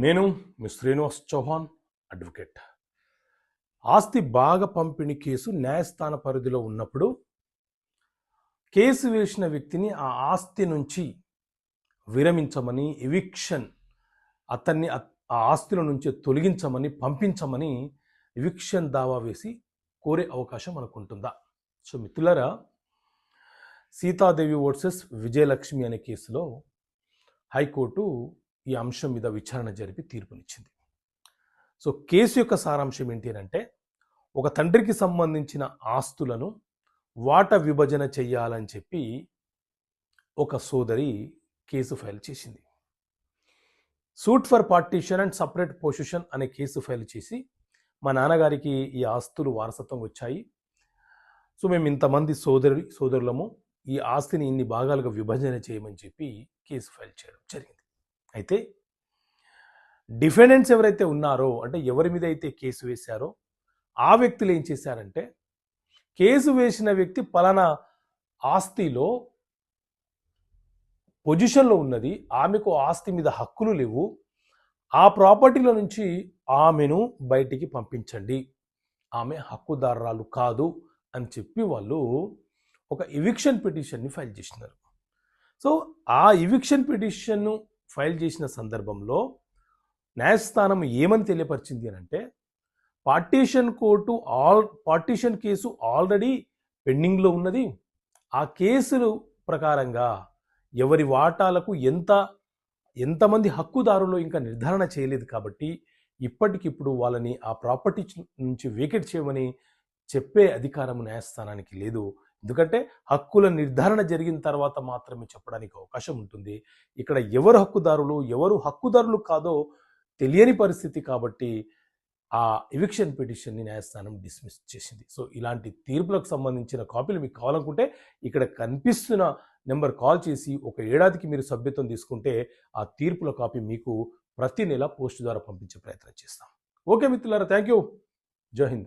నేను మీ శ్రీనివాస్ చౌహాన్ అడ్వకేట్. ఆస్తి భాగ పంపిణీ కేసు న్యాయస్థాన పరిధిలో ఉన్నప్పుడు కేసు వేసిన వ్యక్తిని ఆ ఆస్తి నుంచి విరమించమని, ఎవిక్షన్ అతన్ని ఆ ఆస్తుల నుంచి తొలగించమని, పంపించమని ఎవిక్షన్ దావా వేసి కోరే అవకాశం మనకు ఉంటుందా? సో మిత్రులారా, సీతాదేవి వర్సెస్ విజయలక్ష్మి అనే కేసులో హైకోర్టు ఈ అంశం మీద విచారణ జరిపి తీర్పునిచ్చింది. సో కేసు యొక్క సారాంశం ఏంటి అంటే, ఒక తండ్రికి సంబంధించిన ఆస్తులను వాటా విభజన చెయ్యాలని చెప్పి ఒక సోదరి కేసు ఫైల్ చేసింది. Suit for partition and separate position అనే కేసు ఫైల్ చేసి, మా నాన్నగారికి ఈ ఆస్తులు వారసత్వం వచ్చాయి, సో మేము ఇంతమంది సోదరులము, ఈ ఆస్తిని ఇన్ని భాగాలుగా విభజన చేయమని చెప్పి కేసు ఫైల్ చేయడం జరిగింది. అయితే డిఫెండెంట్స్ ఎవరైతే ఉన్నారో, అంటే ఎవరి మీద అయితే కేసు వేశారో ఆ వ్యక్తులు ఏం చేశారంటే, కేసు వేసిన వ్యక్తి పలానా ఆస్తిలో పొజిషన్లో ఉన్నది, ఆమెకు ఆస్తి మీద హక్కులు లేవు, ఆ ప్రాపర్టీలో నుంచి ఆమెను బయటికి పంపించండి, ఆమె హక్కుదారురాలు కాదు అని చెప్పి వాళ్ళు ఒక ఎవిక్షన్ పిటిషన్ని ఫైల్ చేసినారు. సో ఆ ఎవిక్షన్ పిటిషన్ను ఫైల్ చేసిన సందర్భంలో న్యాయస్థానం ఏమని తెలియపరిచింది అని అంటే, పార్టీషన్ కేసు ఆల్రెడీ పెండింగ్లో ఉన్నది, ఆ కేసులు ప్రకారంగా ఎవరి వాటాలకు ఎంతమంది హక్కుదారులు ఇంకా నిర్ధారణ చేయలేదు కాబట్టి ఇప్పటికిప్పుడు వాళ్ళని ఆ ప్రాపర్టీ నుంచి వేకెట్ చేయమని చెప్పే అధికారం న్యాయస్థానానికి లేదు. ఎందుకంటే హక్కుల నిర్ధారణ జరిగిన తర్వాత మాత్రమే చెప్పడానికి అవకాశం ఉంటుంది. ఇక్కడ ఎవరు హక్కుదారులు, ఎవరు హక్కుదారులు కాదో తెలియని పరిస్థితి కాబట్టి ఆ ఎవిక్షన్ పిటిషన్ని న్యాయస్థానం డిస్మిస్ చేసింది. సో ఇలాంటి తీర్పులకు సంబంధించిన కాపీలు మీకు కావాలనుకుంటే ఇక్కడ కనిపిస్తున్న నెంబర్ కాల్ చేసి ఒక ఏడాదికి మీరు సభ్యత్వం తీసుకుంటే ఆ తీర్పుల కాపీ మీకు ప్రతి నెల పోస్ట్ ద్వారా పంపించే ప్రయత్నం చేస్తాం. ఓకే మిత్రులారా, థ్యాంక్ యూ. జై హింద్.